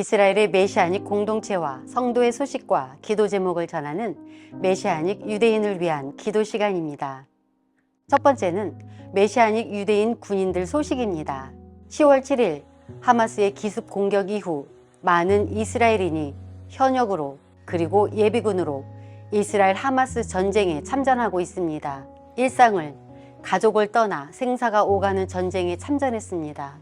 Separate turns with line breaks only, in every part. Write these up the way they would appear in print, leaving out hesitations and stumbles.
이스라엘의 메시아닉 공동체와 성도의 소식과 기도 제목을 전하는 메시아닉 유대인을 위한 기도 시간입니다. 첫 번째는 메시아닉 유대인 군인들 소식입니다. 10월 7일 하마스의 기습 공격 이후 많은 이스라엘인이 현역으로 그리고 예비군으로 이스라엘 하마스 전쟁에 참전하고 있습니다. 일상을, 가족을 떠나 생사가 오가는 전쟁에 참전했습니다.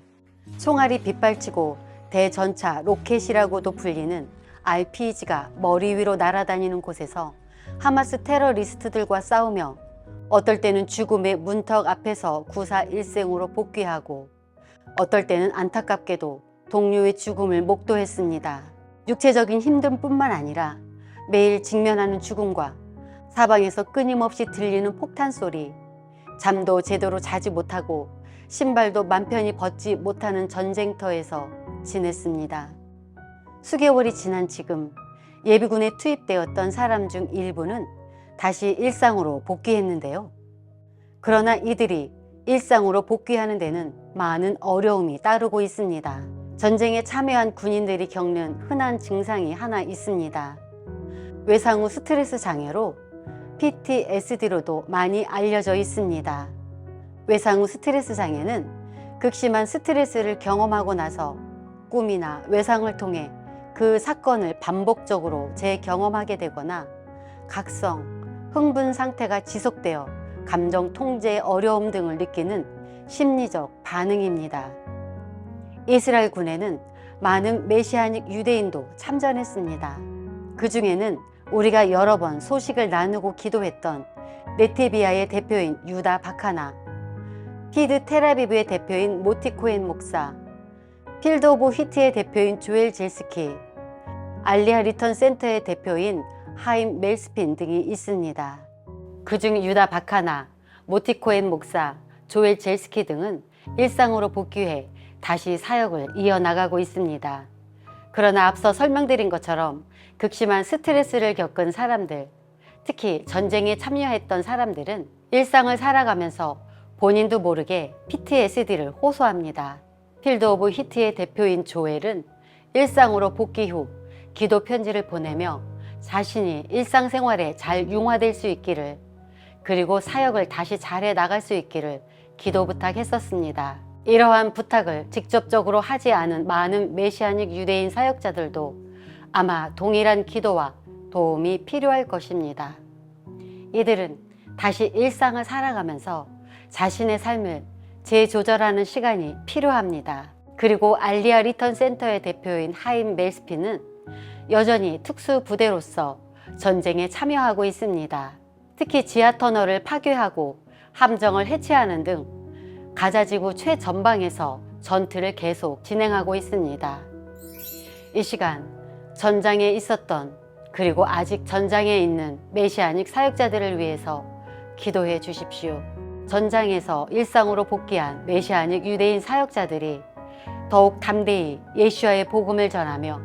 총알이 빗발치고 대전차 로켓이라고도 불리는 RPG가 머리 위로 날아다니는 곳에서 하마스 테러리스트들과 싸우며 어떨 때는 죽음의 문턱 앞에서 구사일생으로 복귀하고 어떨 때는 안타깝게도 동료의 죽음을 목도했습니다. 육체적인 힘듦뿐만 아니라 매일 직면하는 죽음과 사방에서 끊임없이 들리는 폭탄 소리, 잠도 제대로 자지 못하고 신발도 맘 편히 벗지 못하는 전쟁터에서 지냈습니다. 수개월이 지난 지금 예비군에 투입되었던 사람 중 일부는 다시 일상으로 복귀했는데요. 그러나 이들이 일상으로 복귀하는 데는 많은 어려움이 따르고 있습니다. 전쟁에 참여한 군인들이 겪는 흔한 증상이 하나 있습니다. 외상 후 스트레스 장애로 PTSD로도 많이 알려져 있습니다. 외상 후 스트레스 장애는 극심한 스트레스를 경험하고 나서 꿈이나 외상을 통해 그 사건을 반복적으로 재경험하게 되거나 각성, 흥분 상태가 지속되어 감정 통제의 어려움 등을 느끼는 심리적 반응입니다. 이스라엘 군에는 많은 메시아닉 유대인도 참전했습니다. 그 중에는 우리가 여러 번 소식을 나누고 기도했던 네티비아의 대표인 유다 바카나, 피드 텔아비브의 대표인 모티 코엔 목사, 필드 오브 휘트의 대표인 조엘 젤스키, 알리아 리턴 센터의 대표인 하임 멜스핀 등이 있습니다. 그중 유다 바카나, 모티 코엔 목사, 조엘 젤스키 등은 일상으로 복귀해 다시 사역을 이어나가고 있습니다. 그러나 앞서 설명드린 것처럼 극심한 스트레스를 겪은 사람들, 특히 전쟁에 참여했던 사람들은 일상을 살아가면서 본인도 모르게 PTSD를 호소합니다. 필드 오브 히트의 대표인 조엘은 일상으로 복귀 후 기도 편지를 보내며 자신이 일상생활에 잘 융화될 수 있기를, 그리고 사역을 다시 잘해 나갈 수 있기를 기도 부탁했었습니다. 이러한 부탁을 직접적으로 하지 않은 많은 메시아닉 유대인 사역자들도 아마 동일한 기도와 도움이 필요할 것입니다. 이들은 다시 일상을 살아가면서 자신의 삶을 재조절하는 시간이 필요합니다. 그리고 알리아 리턴 센터의 대표인 하임 멜스피는 여전히 특수부대로서 전쟁에 참여하고 있습니다. 특히 지하터널을 파괴하고 함정을 해체하는 등 가자지구 최전방에서 전투를 계속 진행하고 있습니다. 이 시간 전장에 있었던, 그리고 아직 전장에 있는 메시아닉 사역자들을 위해서 기도해 주십시오. 전장에서 일상으로 복귀한 메시아닉 유대인 사역자들이 더욱 담대히 예수와의 복음을 전하며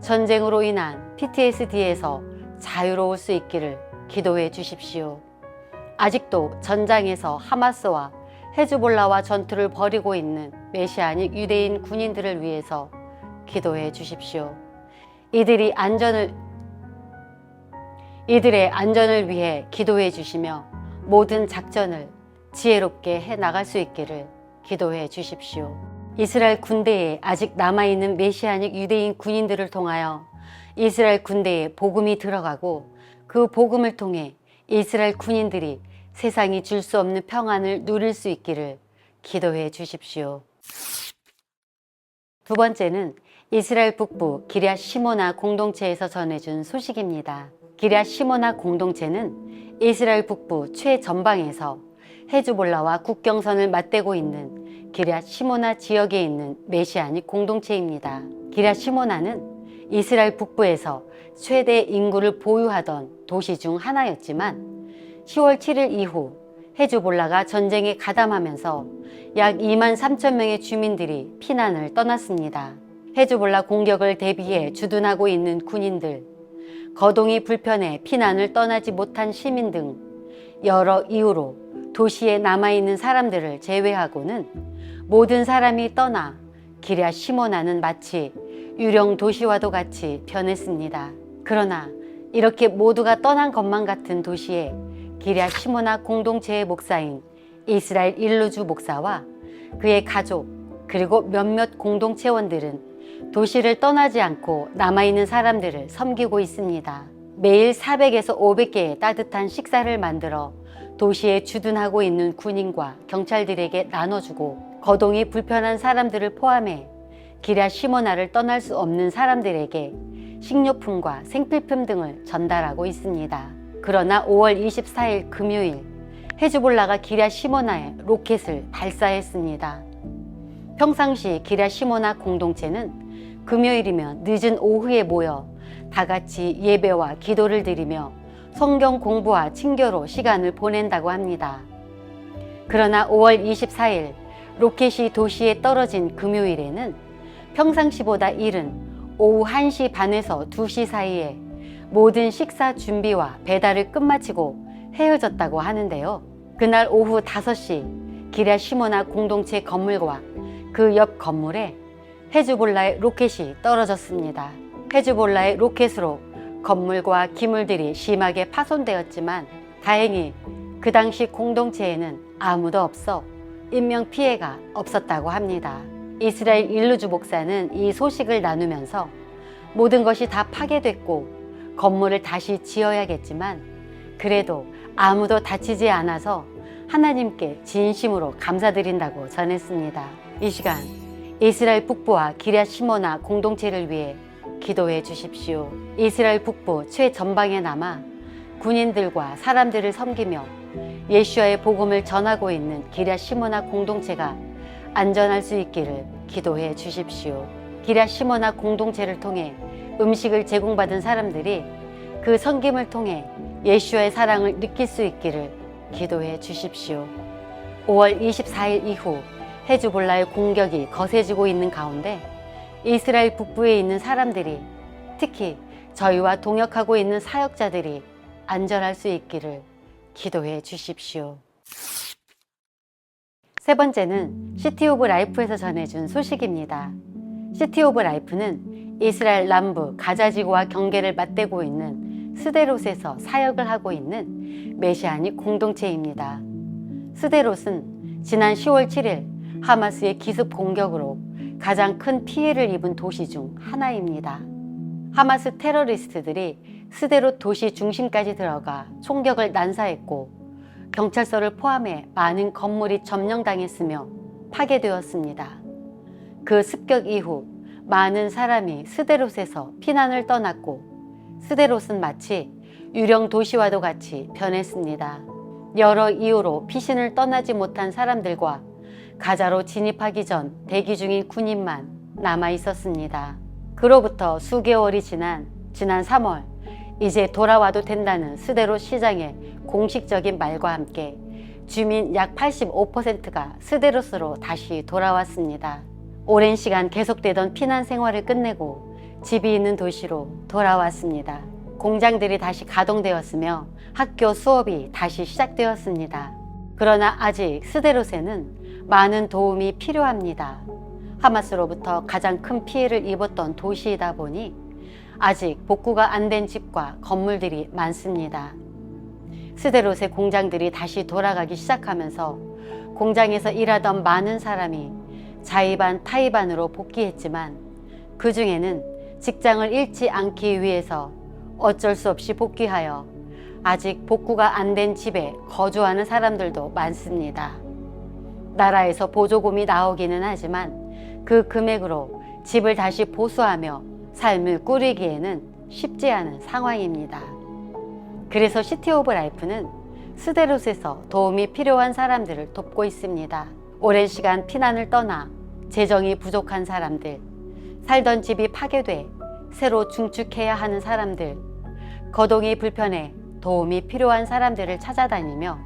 전쟁으로 인한 PTSD에서 자유로울 수 있기를 기도해 주십시오. 아직도 전장에서 하마스와 헤즈볼라와 전투를 벌이고 있는 메시아닉 유대인 군인들을 위해서 기도해 주십시오. 이들의 안전을 위해 기도해 주시며 모든 작전을 지혜롭게 해 나갈 수 있기를 기도해 주십시오. 이스라엘 군대에 아직 남아있는 메시아닉 유대인 군인들을 통하여 이스라엘 군대에 복음이 들어가고 그 복음을 통해 이스라엘 군인들이 세상이 줄 수 없는 평안을 누릴 수 있기를 기도해 주십시오. 두 번째는 이스라엘 북부 기럇 시모나 공동체에서 전해준 소식입니다. 기럇 시모나 공동체는 이스라엘 북부 최전방에서 헤즈볼라와 국경선을 맞대고 있는 기럇 시모나 지역에 있는 메시아닉 공동체입니다. 기럇 시모나는 이스라엘 북부에서 최대 인구를 보유하던 도시 중 하나였지만 10월 7일 이후 헤즈볼라가 전쟁에 가담하면서 약 2만 3천 명의 주민들이 피난을 떠났습니다. 헤즈볼라 공격을 대비해 주둔하고 있는 군인들, 거동이 불편해 피난을 떠나지 못한 시민 등 여러 이유로 도시에 남아있는 사람들을 제외하고는 모든 사람이 떠나 기럇 시모나는 마치 유령 도시와도 같이 변했습니다. 그러나 이렇게 모두가 떠난 것만 같은 도시에 기럇 시모나 공동체의 목사인 이스라엘 일루주 목사와 그의 가족 그리고 몇몇 공동체원들은 도시를 떠나지 않고 남아있는 사람들을 섬기고 있습니다. 매일 400에서 500개의 따뜻한 식사를 만들어 도시에 주둔하고 있는 군인과 경찰들에게 나눠주고 거동이 불편한 사람들을 포함해 기럇 시모나를 떠날 수 없는 사람들에게 식료품과 생필품 등을 전달하고 있습니다. 그러나 5월 24일 금요일 헤즈볼라가 기럇 시모나에 로켓을 발사했습니다. 평상시 기럇 시모나 공동체는 금요일이면 늦은 오후에 모여 다 같이 예배와 기도를 드리며 성경 공부와 친교로 시간을 보낸다고 합니다. 그러나 5월 24일 로켓이 도시에 떨어진 금요일에는 평상시보다 이른 오후 1시 반에서 2시 사이에 모든 식사 준비와 배달을 끝마치고 헤어졌다고 하는데요. 그날 오후 5시 기럇 시모나 공동체 건물과 그 옆 건물에 헤즈볼라의 로켓이 떨어졌습니다. 헤즈볼라의 로켓으로 건물과 기물들이 심하게 파손되었지만 다행히 그 당시 공동체에는 아무도 없어 인명피해가 없었다고 합니다. 이스라엘 일루주 목사는 이 소식을 나누면서 모든 것이 다 파괴됐고 건물을 다시 지어야겠지만 그래도 아무도 다치지 않아서 하나님께 진심으로 감사드린다고 전했습니다. 이 시간 이스라엘 북부와 기럇 시모나 공동체를 위해 기도해 주십시오. 이스라엘 북부 최전방에 남아 군인들과 사람들을 섬기며 예수와의 복음을 전하고 있는 기럇 시모나 공동체가 안전할 수 있기를 기도해 주십시오. 기럇 시모나 공동체를 통해 음식을 제공받은 사람들이 그 섬김을 통해 예수와의 사랑을 느낄 수 있기를 기도해 주십시오. 5월 24일 이후 헤즈볼라의 공격이 거세지고 있는 가운데 이스라엘 북부에 있는 사람들이 특히 저희와 동역하고 있는 사역자들이 안전할 수 있기를 기도해 주십시오. 세 번째는 시티 오브 라이프에서 전해준 소식입니다. 시티 오브 라이프는 이스라엘 남부 가자지구와 경계를 맞대고 있는 스데롯에서 사역을 하고 있는 메시아닉 공동체입니다. 스데롯은 지난 10월 7일 하마스의 기습 공격으로 가장 큰 피해를 입은 도시 중 하나입니다. 하마스 테러리스트들이 스데롯 도시 중심까지 들어가 총격을 난사했고 경찰서를 포함해 많은 건물이 점령당했으며 파괴되었습니다. 그 습격 이후 많은 사람이 스데롯에서 피난을 떠났고 스데롯은 마치 유령 도시와도 같이 변했습니다. 여러 이유로 피신을 떠나지 못한 사람들과 가자로 진입하기 전 대기 중인 군인만 남아 있었습니다. 그로부터 수개월이 지난 3월 이제 돌아와도 된다는 스데롯 시장의 공식적인 말과 함께 주민 약 85%가 스데롯으로 다시 돌아왔습니다. 오랜 시간 계속되던 피난 생활을 끝내고 집이 있는 도시로 돌아왔습니다. 공장들이 다시 가동되었으며 학교 수업이 다시 시작되었습니다. 그러나 아직 스데롯에는 많은 도움이 필요합니다. 하마스로부터 가장 큰 피해를 입었던 도시이다 보니 아직 복구가 안 된 집과 건물들이 많습니다. 스데롯의 공장들이 다시 돌아가기 시작하면서 공장에서 일하던 많은 사람이 자의반 타의반으로 복귀했지만 그 중에는 직장을 잃지 않기 위해서 어쩔 수 없이 복귀하여 아직 복구가 안 된 집에 거주하는 사람들도 많습니다. 나라에서 보조금이 나오기는 하지만 그 금액으로 집을 다시 보수하며 삶을 꾸리기에는 쉽지 않은 상황입니다. 그래서 시티 오브 라이프는 스데롯에서 도움이 필요한 사람들을 돕고 있습니다. 오랜 시간 피난을 떠나 재정이 부족한 사람들, 살던 집이 파괴돼 새로 중축해야 하는 사람들, 거동이 불편해 도움이 필요한 사람들을 찾아다니며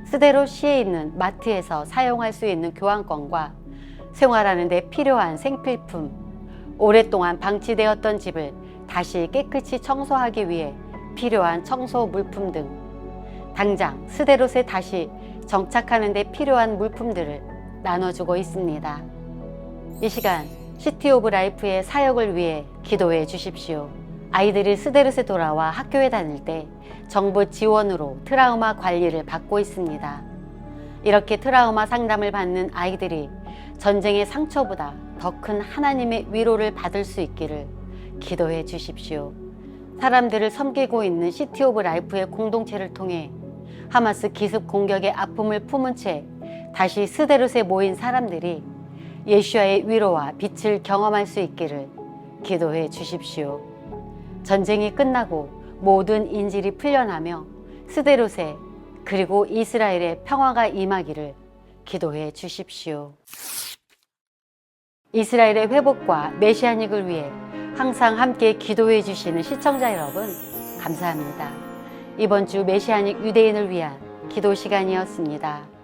스데롯 시에 있는 마트에서 사용할 수 있는 교환권과 생활하는 데 필요한 생필품, 오랫동안 방치되었던 집을 다시 깨끗이 청소하기 위해 필요한 청소 물품 등 당장 스데롯에 다시 정착하는 데 필요한 물품들을 나눠주고 있습니다. 이 시간 시티 오브 라이프의 사역을 위해 기도해 주십시오. 아이들이 스데롯에 돌아와 학교에 다닐 때 정부 지원으로 트라우마 관리를 받고 있습니다. 이렇게 트라우마 상담을 받는 아이들이 전쟁의 상처보다 더 큰 하나님의 위로를 받을 수 있기를 기도해 주십시오. 사람들을 섬기고 있는 시티 오브 라이프의 공동체를 통해 하마스 기습 공격의 아픔을 품은 채 다시 스데롯에 모인 사람들이 예수와의 위로와 빛을 경험할 수 있기를 기도해 주십시오. 전쟁이 끝나고 모든 인질이 풀려나며 스데롯에 그리고 이스라엘에 평화가 임하기를 기도해 주십시오. 이스라엘의 회복과 메시아닉을 위해 항상 함께 기도해 주시는 시청자 여러분, 감사합니다. 이번 주 메시아닉 유대인을 위한 기도 시간이었습니다.